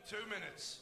2 minutes.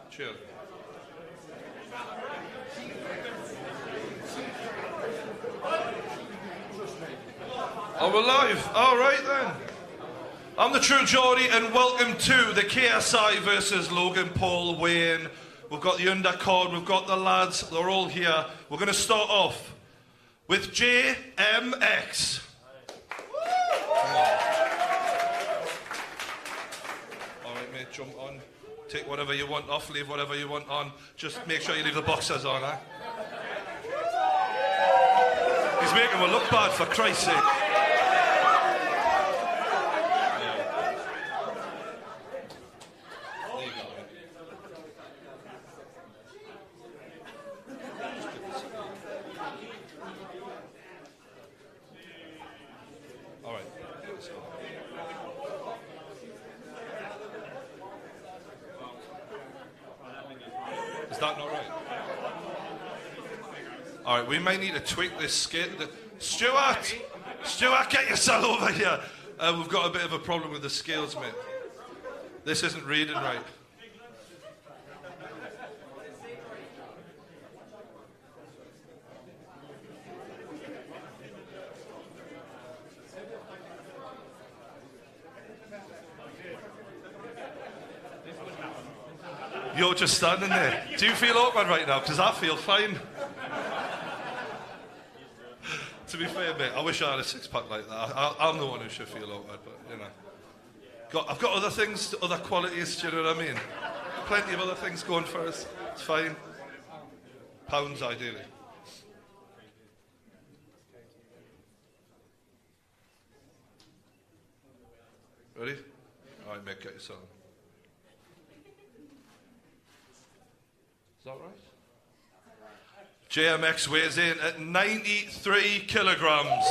Chill. Oh, we're live. All right then. I'm the True Geordie, and welcome to the KSI versus Logan Paul weigh-in. We've got the undercard, we've got the lads, they're all here. We're going to start off with JMX. All right, mate, jump on. Take whatever you want off, leave whatever you want on. Just make sure you leave the boxers on, eh? He's making me look bad, for Christ's sake. There you go, mate. All right. Is that not right? All right, we may need to tweak this skit. Stuart, get yourself over here. We've got a bit of a problem with the scales, mate. This isn't reading right. You're just standing there. Do you feel awkward right now? Because I feel fine. To be fair, mate, I wish I had a six-pack like that. I'm the one who should feel awkward, but, you know. I've got other things, other qualities, do you know what I mean? Plenty of other things going for us. It's fine. Pounds, ideally. Ready? All right, mate, get yourself. Is that right? JMX weighs in at 93 kilograms.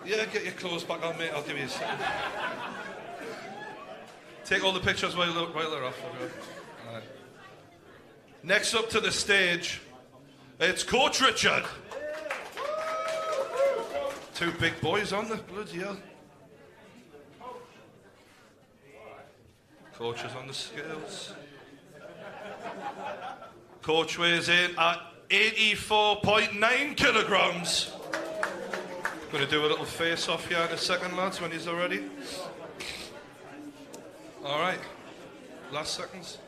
Yeah, get your clothes back on, mate. I'll give you a second. Take all the pictures while they're off. All right. Next up to the stage, it's Coach Richard. Two big boys on the bloody hell. Coach is on the scales. Coach weighs in at 84.9 kilograms. Going to do a little face-off here in a second, lads, when he's ready. All right. Last seconds.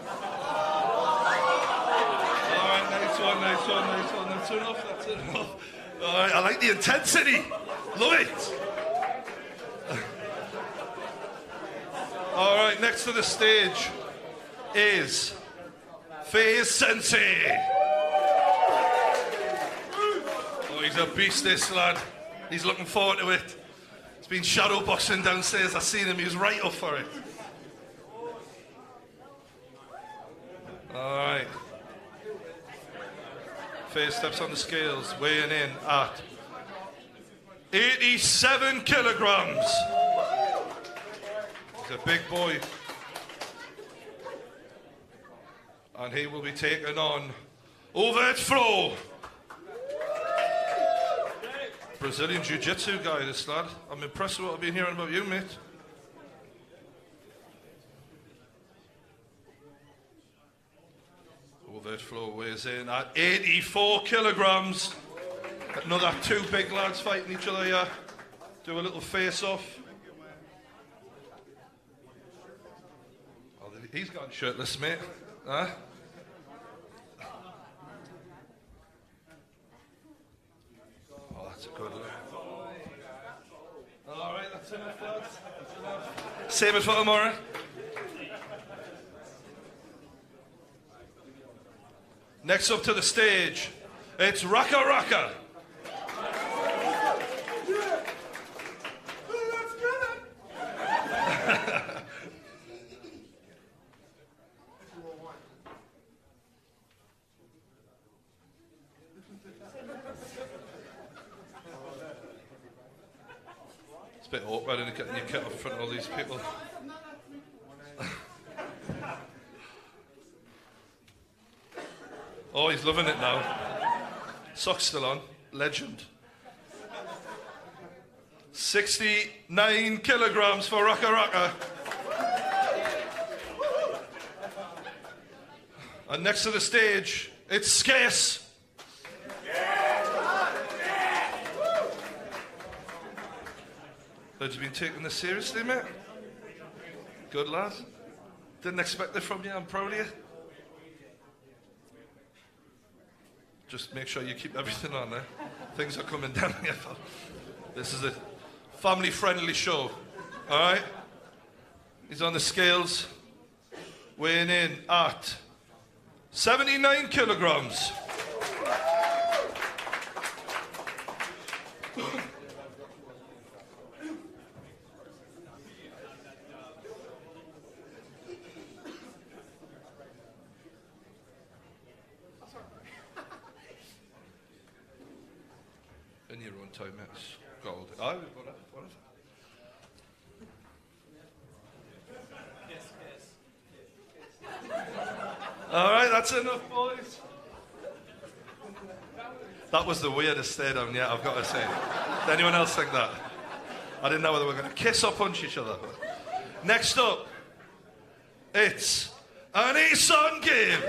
All right, nice one. That's enough. All right, I like the intensity. Love it. All right, next to the stage is FaZe Sensei. Oh, he's a beast, this lad. He's looking forward to it. He's been shadow boxing downstairs. I seen him. He was right up for it. All right. First steps on the scales, weighing in at 87 kilograms. He's a big boy. And he will be taking on overhead flow. Brazilian Jiu-Jitsu guy, this lad. I'm impressed with what I've been hearing about you, mate. Overhead flow weighs in at 84 kilograms. Another two big lads fighting each other here. Do a little face-off. Oh, he's gone shirtless, mate. Huh? Oh, that's a good one. All right, that's enough, lads. That's enough. Save it for tomorrow. Next up to the stage, it's Raka Raka. It's a bit awkward, isn't it, getting your kit up in front of all these people. Oh, he's loving it now. Socks still on. Legend. 69 kilograms for Raka Raka. And next to the stage, it's Scarce. Have you been taking this seriously, mate? Good lad. Didn't expect it from you. I'm proud of you. Just make sure you keep everything on there. Things are coming down here. This is a family-friendly show. All right? He's on the scales, weighing in at 79 kilograms. In your own time, it's gold. Oh, whatever. All right, that's enough, boys. That was the weirdest stare down yet, I've got to say. Did anyone else think that? I didn't know whether we were going to kiss or punch each other. Next up, it's an Eson game.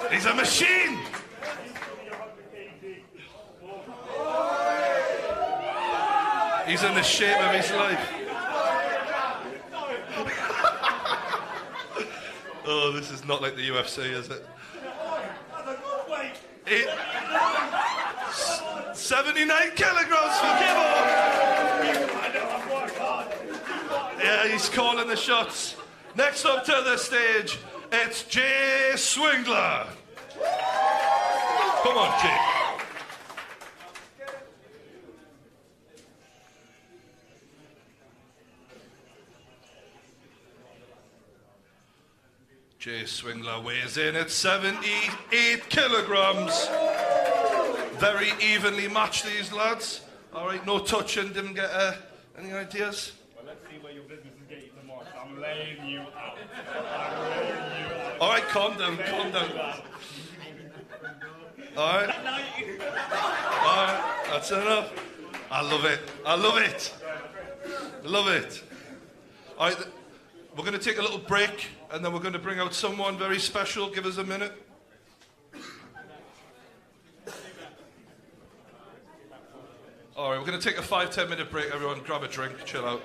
He's a machine. He's in the shape of his life. Oh, this is not like the UFC, is it? 79 kilograms for Gibbo. Yeah, he's calling the shots. Next up to the stage, it's Jay Swingler. Come on, Jay. Jay Swingler weighs in at 78 kilograms. Very evenly matched, these lads. All right, no touching, didn't get any ideas? Well, let's see where your business is getting tomorrow. I'm laying you out. I'm laying you out. All right, calm down, calm down. All right. All right, that's enough. I love it. I love it. Love it. All right, we're going to take a little break, and then we're going to bring out someone very special. Give us a minute. All right, we're going to take a 5-10 minute break. Everyone, grab a drink, chill out.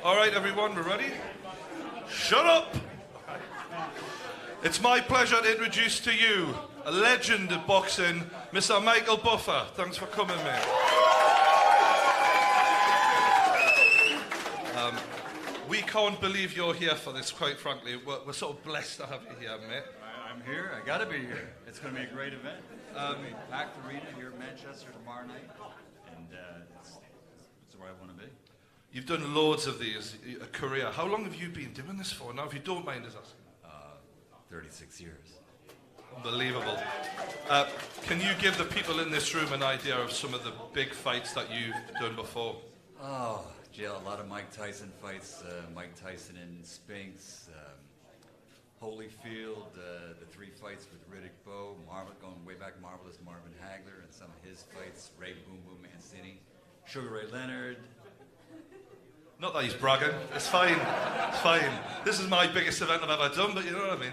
All right, everyone, we're ready? Shut up! It's my pleasure to introduce to you a legend of boxing, Mr. Michael Buffer. Thanks for coming, mate. We can't believe you're here for this, quite frankly. We're sort of blessed to have you here, mate. I'm here. I gotta be here. It's gonna be a great event. It's gonna be packed arena here in Manchester tomorrow night, and it's where I want to be. You've done loads of these, a career. How long have you been doing this for? Now, if you don't mind us asking. 36 years. Unbelievable. Can you give the people in this room an idea of some of the big fights that you've done before? Oh, Jill, a lot of Mike Tyson fights. Mike Tyson and Spinks, Holyfield, the 3 fights with Riddick Bowe, going way back, Marvelous Marvin Hagler, and some of his fights, Ray Boom Boom Mancini, Sugar Ray Leonard. Not that he's bragging. It's fine. It's fine. This is my biggest event I've ever done, but you know what I mean.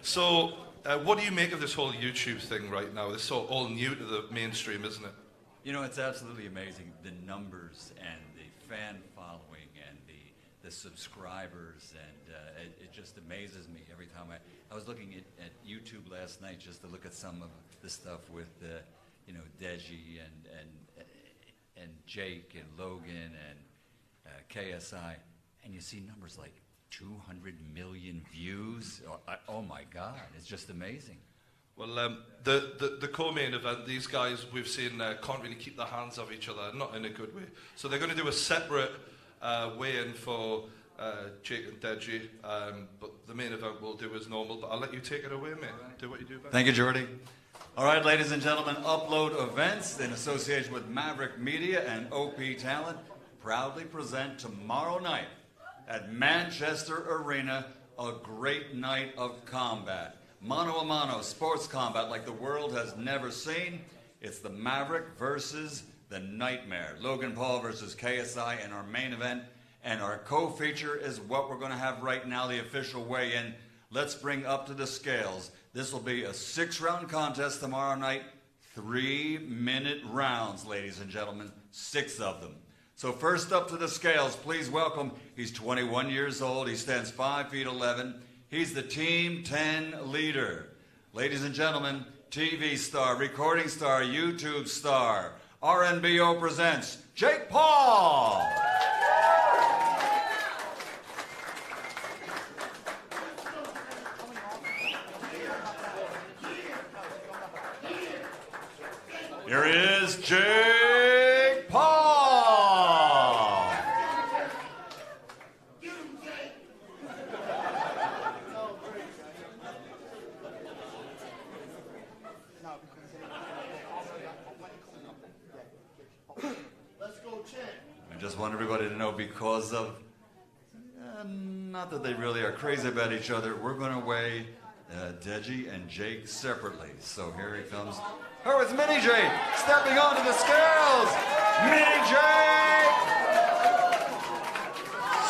So, what do you make of this whole YouTube thing right now? It's all new to the mainstream, isn't it? You know, it's absolutely amazing, the numbers and the fan following and the subscribers, and it just amazes me every time. I was looking at YouTube last night just to look at some of the stuff with, Deji and Jake and Logan and KSI, and you see numbers like 200 million views. Oh my God, it's just amazing. Well, the co-main event, these guys we've seen can't really keep their hands off each other, not in a good way. So they're going to do a separate weigh-in for Jake and Deji, but the main event we'll do as normal. But I'll let you take it away, mate. Right. Do what you do best. Thank you, Jordy. All right, ladies and gentlemen, Upload Events, in association with Maverick Media and OP Talent, proudly present tomorrow night at Manchester Arena a great night of combat. Mano-a-mano sports combat like the world has never seen. It's the Maverick versus the Nightmare. Logan Paul versus KSI in our main event. And our co-feature is what we're going to have right now, the official weigh-in. Let's bring up to the scales. This will be a 6-round contest tomorrow night. 3-minute rounds, ladies and gentlemen. 6 of them. So first up to the scales, please welcome, he's 21 years old. He stands 5 feet 11. He's the Team 10 leader. Ladies and gentlemen, TV star, recording star, YouTube star, RNBO presents Jake Paul. Here he is, Jake Paul. Let's go, champ. I just want everybody to know, because of, not that they really are crazy about each other, we're going to weigh Deji and Jake separately. So here he comes. Oh, it's Mini Jake stepping onto the scales. Mini Jake,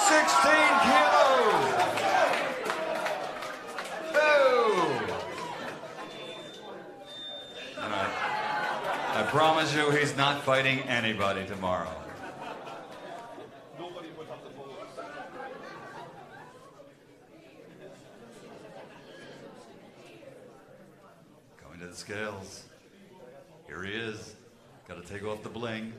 16 kilos. Oh. And I promise you, he's not fighting anybody tomorrow. Nobody would have the ball. Going to the scales. Here he is. Got to take off the bling.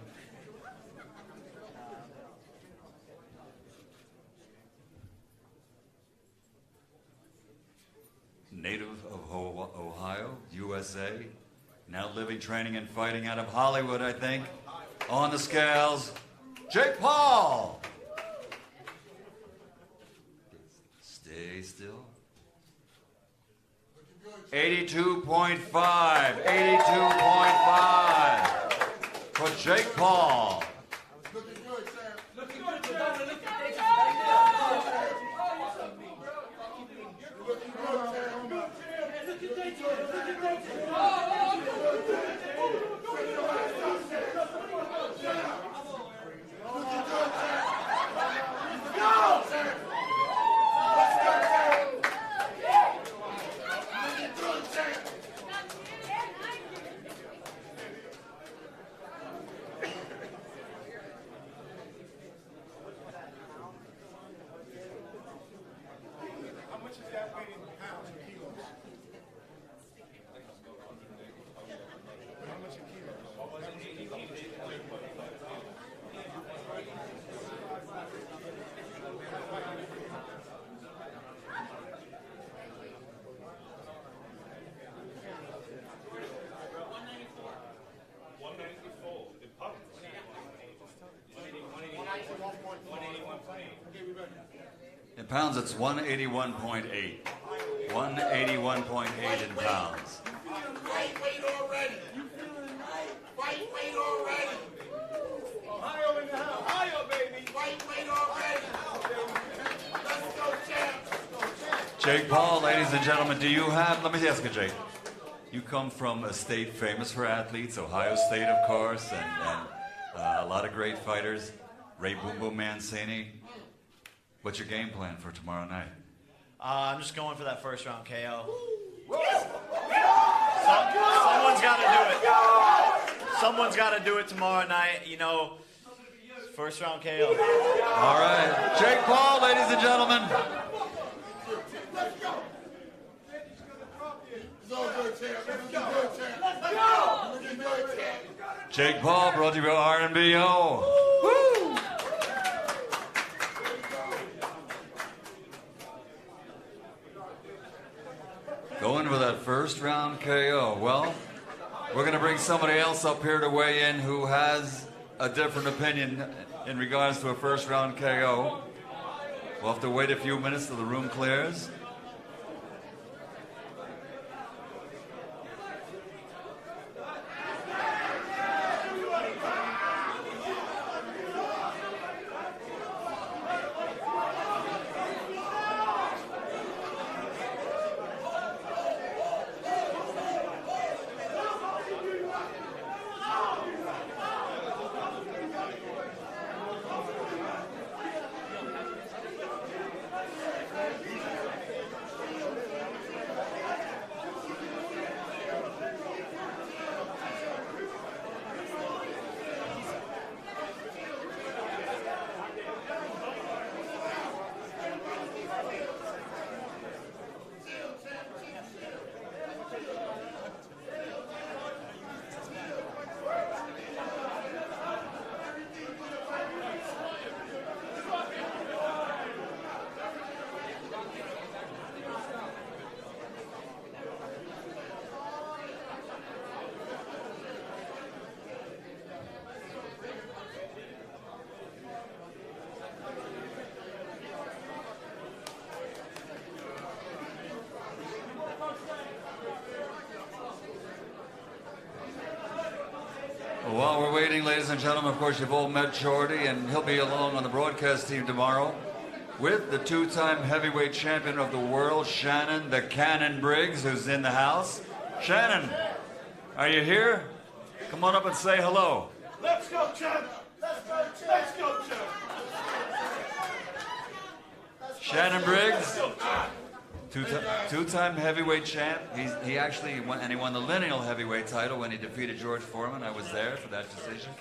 Native of Ohio, USA. Now living, training, and fighting out of Hollywood, I think. On the scales, Jake Paul. Stay still. 82.5. 82.5 for Jake Paul. Looking good, sir. Looking good, sir. Looking good, In pounds, it's 181.8. 181.8 in pounds. Fight weight already. Fight weight already. Ohio in the house. Ohio, baby. Fight weight already. Let's go, champs. Jake Paul, ladies and gentlemen, do you have, let me ask you, Jake. You come from a state famous for athletes, Ohio State, of course, and a lot of great fighters. Ray Boom Boom Mancini. What's your game plan for tomorrow night? I'm just going for that first round KO. Someone's got to do it. Someone's got to do it tomorrow night. You know, first round KO. All right. Jake Paul, ladies and gentlemen. It's all good, champ. It's good, champ. Let's go. Looking good, champ. Jake Paul brought to you by RBO. Woo! Going for that first round KO. Well, we're going to bring somebody else up here to weigh in who has a different opinion in regards to a first round KO. We'll have to wait a few minutes till the room clears. While we're waiting, ladies and gentlemen, of course, you've all met Jordy, and he'll be along on the broadcast team tomorrow with the two-time heavyweight champion of the world, Shannon the Cannon Briggs, who's in the house. Shannon, are you here? Come on up and say hello. Let's go, champ. Let's go, champ. Let's go, champ. Shannon Briggs, two-time heavyweight champ. He actually won, and he won the lineal heavyweight title when he defeated George Foreman. I was there for that decision.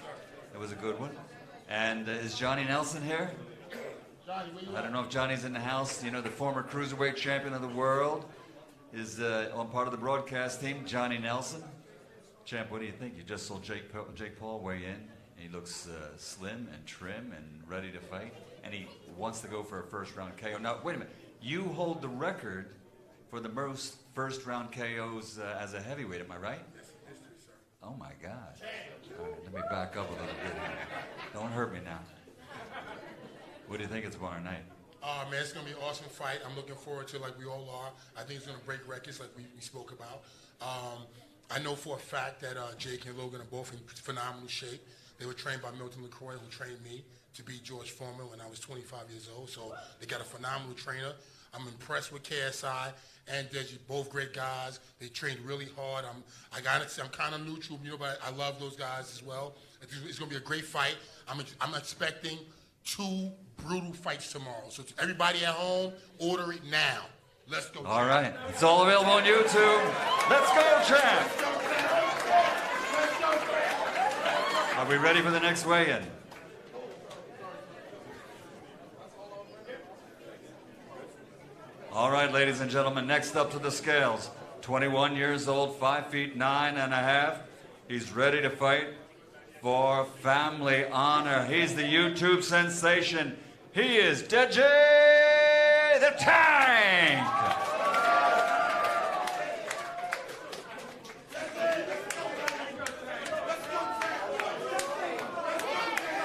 It was a good one. And is Johnny Nelson here? I don't know if Johnny's in the house. You know, the former cruiserweight champion of the world is on part of the broadcast team, Johnny Nelson. Champ, what do you think? You just saw Jake Paul weigh in. He looks slim and trim and ready to fight. And he wants to go for a first-round KO. Now, wait a minute. You hold the record for the most first-round KOs as a heavyweight, am I right? Yes, history, sir. Oh, my God. All right, let me back up a little bit here. Don't hurt me now. What do you think it's tomorrow night? Man, it's going to be an awesome fight. I'm looking forward to it like we all are. I think it's going to break records like we spoke about. I know for a fact that Jake and Logan are both in phenomenal shape. They were trained by Milton LaCroix, who trained me to beat George Foreman when I was 25 years old. So they got a phenomenal trainer. I'm impressed with KSI and Deji, both great guys. They trained really hard. I'm kind of neutral, you know, but I love those guys as well. It's going to be a great fight. I'm expecting 2 brutal fights tomorrow. So to everybody at home, order it now. Let's go. All right. It's all available on YouTube. Let's go, champ. Are we ready for the next weigh-in? All right, ladies and gentlemen, next up to the scales. 21 years old, 5 feet 9.5. He's ready to fight for family honor. He's the YouTube sensation. He is Deji the Tank.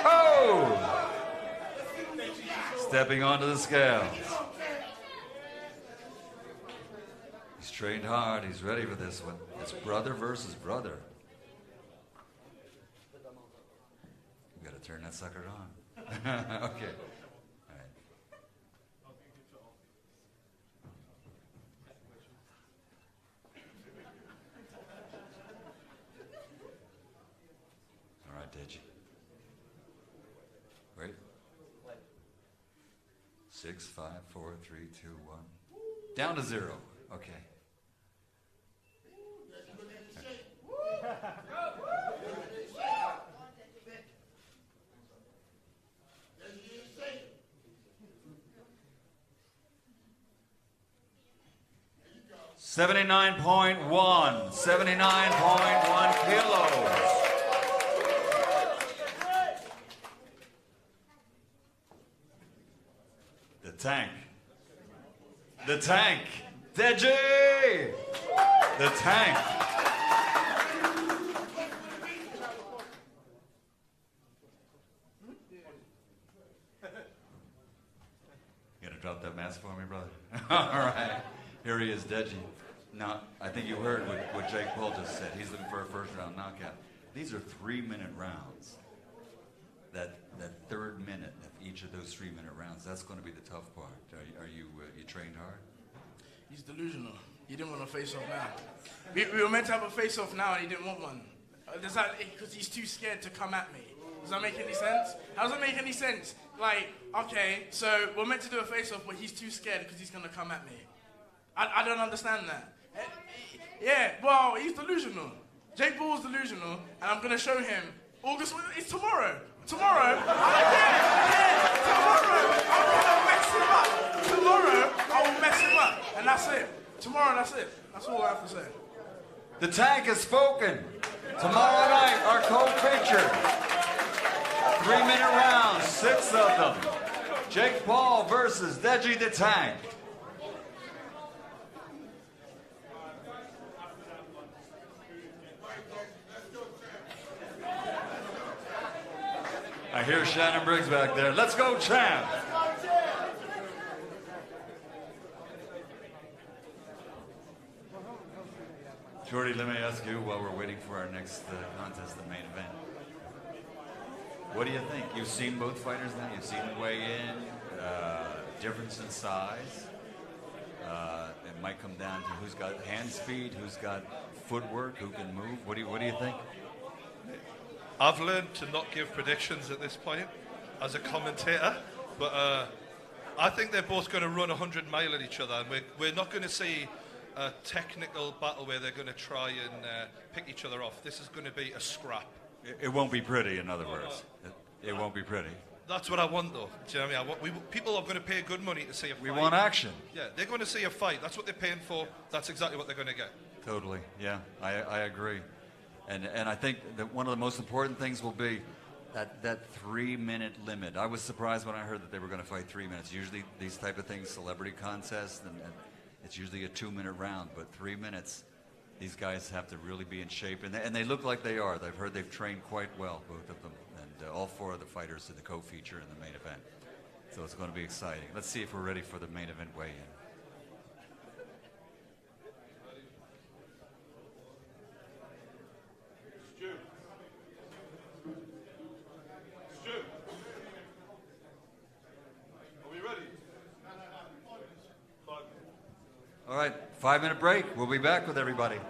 Oh! Stepping onto the scales. trained hard. He's ready for this one. It's brother versus brother. You got to turn that sucker on. Okay. All right. All right, Deji. Wait. 6, 5, 4, 3, 2, 1. Down to 0. Okay. $79.1 kilos. The tank. The tank. Deji! The tank. You gonna drop that mask for me, brother? All right. Here he is, Deji. Now, I think you heard what Jake Paul just said. He's looking for a first-round knockout. These are 3-minute rounds. That third minute of each of those 3-minute rounds, that's going to be the tough part. Are you trained hard? He's delusional. He didn't want a face-off now. We were meant to have a face-off now, and he didn't want one. Because he's too scared to come at me. Does that make any sense? How does that make any sense? Like, okay, so we're meant to do a face-off, but he's too scared because he's going to come at me. I don't understand that. Yeah, well, he's delusional. Jake Paul's delusional, and I'm going to show him. August, it's tomorrow. Tomorrow, tomorrow, I'm going to mess him up. Tomorrow, I will mess him up. And that's it. Tomorrow, that's it. That's all I have to say. The tank has spoken. Tomorrow night, our co-feature. 3-minute rounds, 6 of them. Jake Paul versus Deji the Tank. I hear Shannon Briggs back there. Let's go, champ! Jordy, let me ask you while we're waiting for our next contest, the main event. What do you think? You've seen both fighters now. You've seen them weigh in. Difference in size. It might come down to who's got hand speed, who's got footwork, who can move. What do you think? I've learned to not give predictions at this point as a commentator, but I think they're both going to run 100 mile at each other, and we're not going to see a technical battle where they're going to try and pick each other off. This is going to be a scrap. It won't be pretty, in other words. It won't be pretty. That's what I want, though. Do you know what I mean? People are going to pay good money to see a fight. We want action. Yeah, they're going to see a fight. That's what they're paying for. That's exactly what they're going to get. Totally. Yeah, I agree. And I think that one of the most important things will be that 3-minute limit. I was surprised when I heard that they were going to fight 3 minutes. Usually these type of things, celebrity contests, and it's usually a 2-minute round, but 3 minutes, these guys have to really be in shape. And they look like they are. I've heard they've trained quite well, both of them. And all 4 of the fighters in the co-feature in the main event. So it's going to be exciting. Let's see if we're ready for the main event weigh-in. All right, 5-minute break. We'll be back with everybody.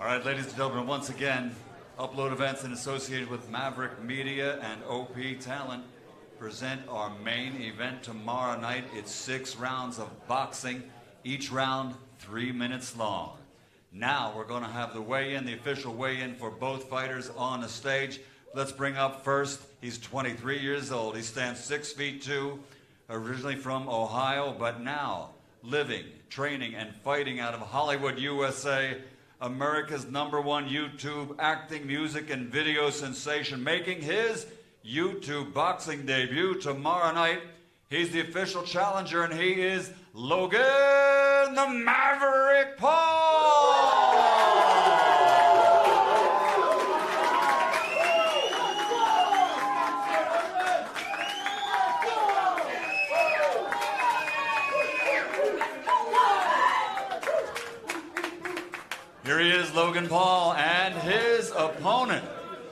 All right, ladies and gentlemen, once again, Upload Events in association with Maverick Media and OP Talent present our main event tomorrow night. It's 6 rounds of boxing, each round 3 minutes long. Now we're going to have the weigh-in, the official weigh-in for both fighters on the stage. Let's bring up first, he's 23 years old. He stands 6 feet 2, originally from Ohio, but now living, training, and fighting out of Hollywood, USA. America's #1 YouTube acting, music, and video sensation, making his YouTube boxing debut tomorrow night. He's the official challenger, and he is Logan the Maverick Paul! Here he is, Logan Paul, and his opponent.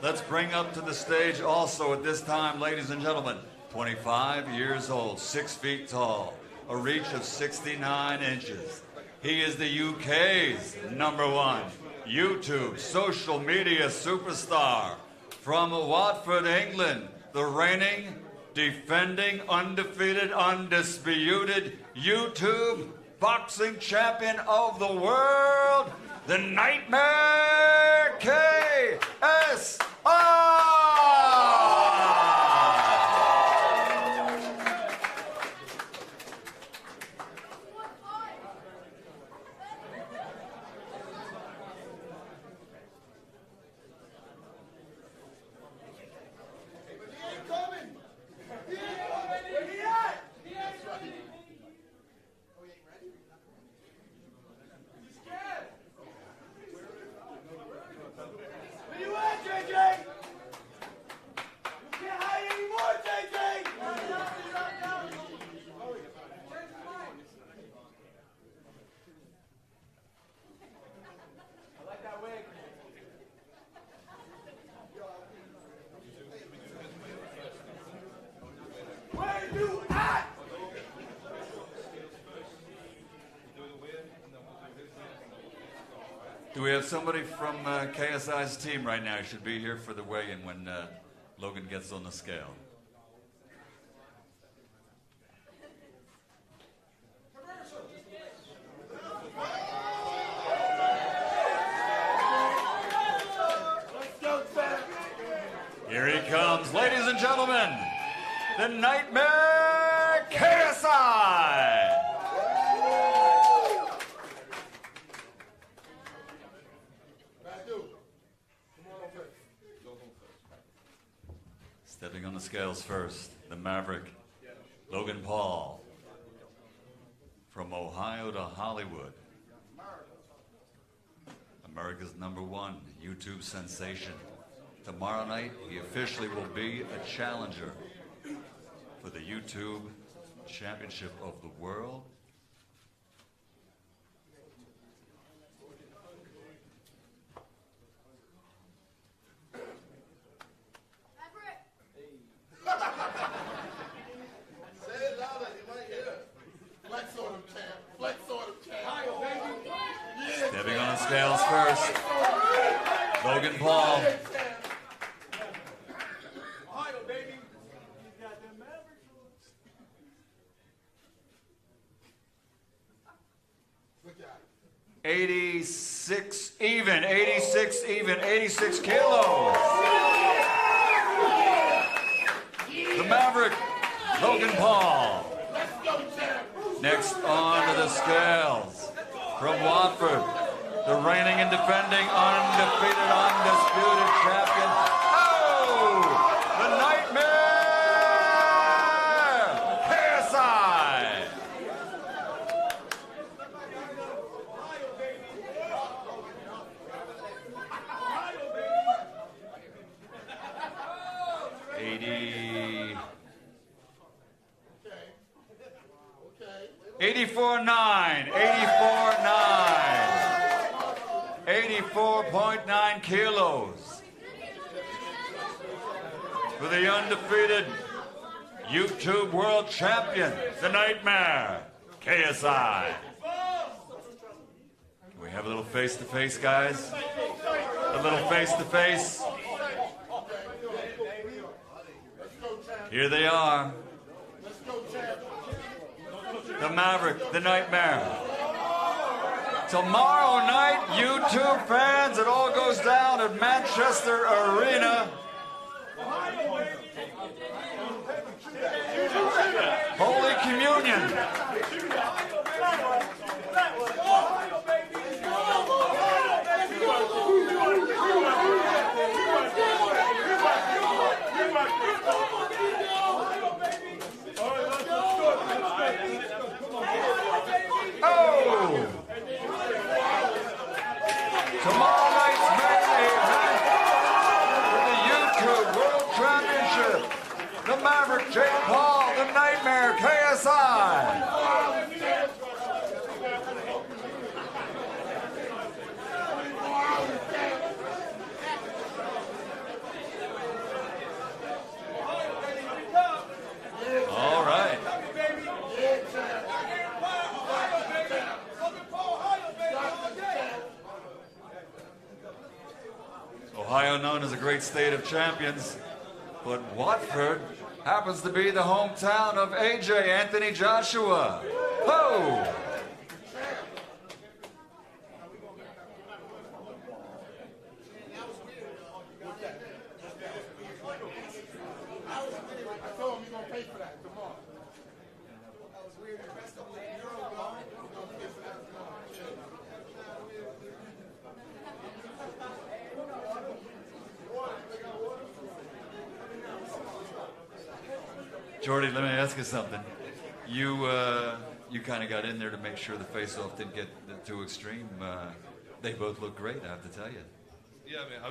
Let's bring up to the stage also at this time, ladies and gentlemen, 25 years old, 6 feet tall, a reach of 69 inches. He is the UK's #1 YouTube social media superstar. From Watford, England, the reigning, defending, undefeated, undisputed YouTube boxing champion of the world, the Nightmare KSI! Do we have somebody from KSI's team right now? He should be here for the weigh-in when Logan gets on the scale. Here he comes, ladies and gentlemen, the Nightmare KSI! Stepping on the scales first, the Maverick, Logan Paul. From Ohio to Hollywood. America's #1 YouTube sensation. Tomorrow night, he officially will be a challenger for the YouTube Championship of the World. Stepping on the scales first, Logan Paul. Ohio, baby. 86 even, 86 even, 86 kilos. The Maverick, Logan Paul. Next on to the scales, from Watford, the reigning and defending, undefeated, undisputed champion. Oh, the Nightmare KSI. $84.9, 84.9 kilos for the undefeated YouTube world champion, the Nightmare KSI. Can we have a little face-to-face, guys. A little face-to-face. Here they are. The Maverick, the Nightmare. Tomorrow night, YouTube fans, it all goes down at Manchester Arena. Holy Communion. Oh! Tomorrow night's main event for the YouTube World Championship. The Maverick, Jake Paul, the Nightmare, KSI. All right. Ohio known as a great state of champions, but Watford happens to be the hometown of AJ Anthony Joshua. Ho! I told him you're going to pay for that tomorrow. Jordy, let me ask you something. You kind of got in there to make sure the face-off didn't get too extreme. They both look great, I have to tell you. Yeah, mate,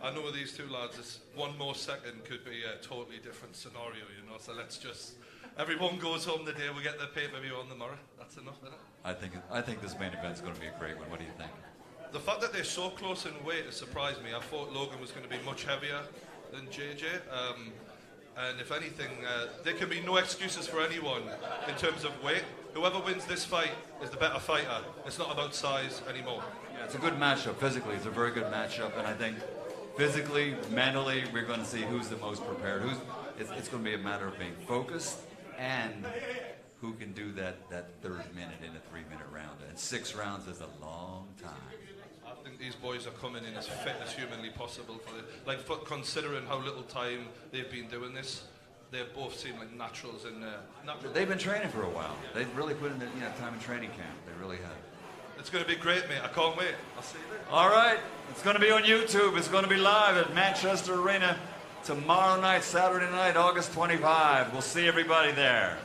I know these two lads, this one more second could be a totally different scenario, you know, so let's just, everyone goes home the day we get the pay-per-view on tomorrow. That's enough, isn't it? I think this main event's going to be a great one. What do you think? The fact that they're so close in weight has surprised me. I thought Logan was going to be much heavier than JJ. And if anything, there can be no excuses for anyone in terms of weight. Whoever wins this fight is the better fighter. It's not about size anymore. Yeah, it's a good matchup. Physically, it's a very good matchup. And I think physically, mentally, we're going to see who's the most prepared. It's going to be a matter of being focused and who can do that third minute in a 3-minute round. And 6 rounds is a long time. I think these boys are coming in as fit as humanly possible for considering how little time they've been doing this. They both seem like naturals in natural. They've been training for a while. They've really put in time in training camp. They really have. It's going to be great, mate. I can't wait. I'll see you later. All right. It's going to be on YouTube. It's going to be live at Manchester Arena tomorrow night, Saturday night, August 25. We'll see everybody there.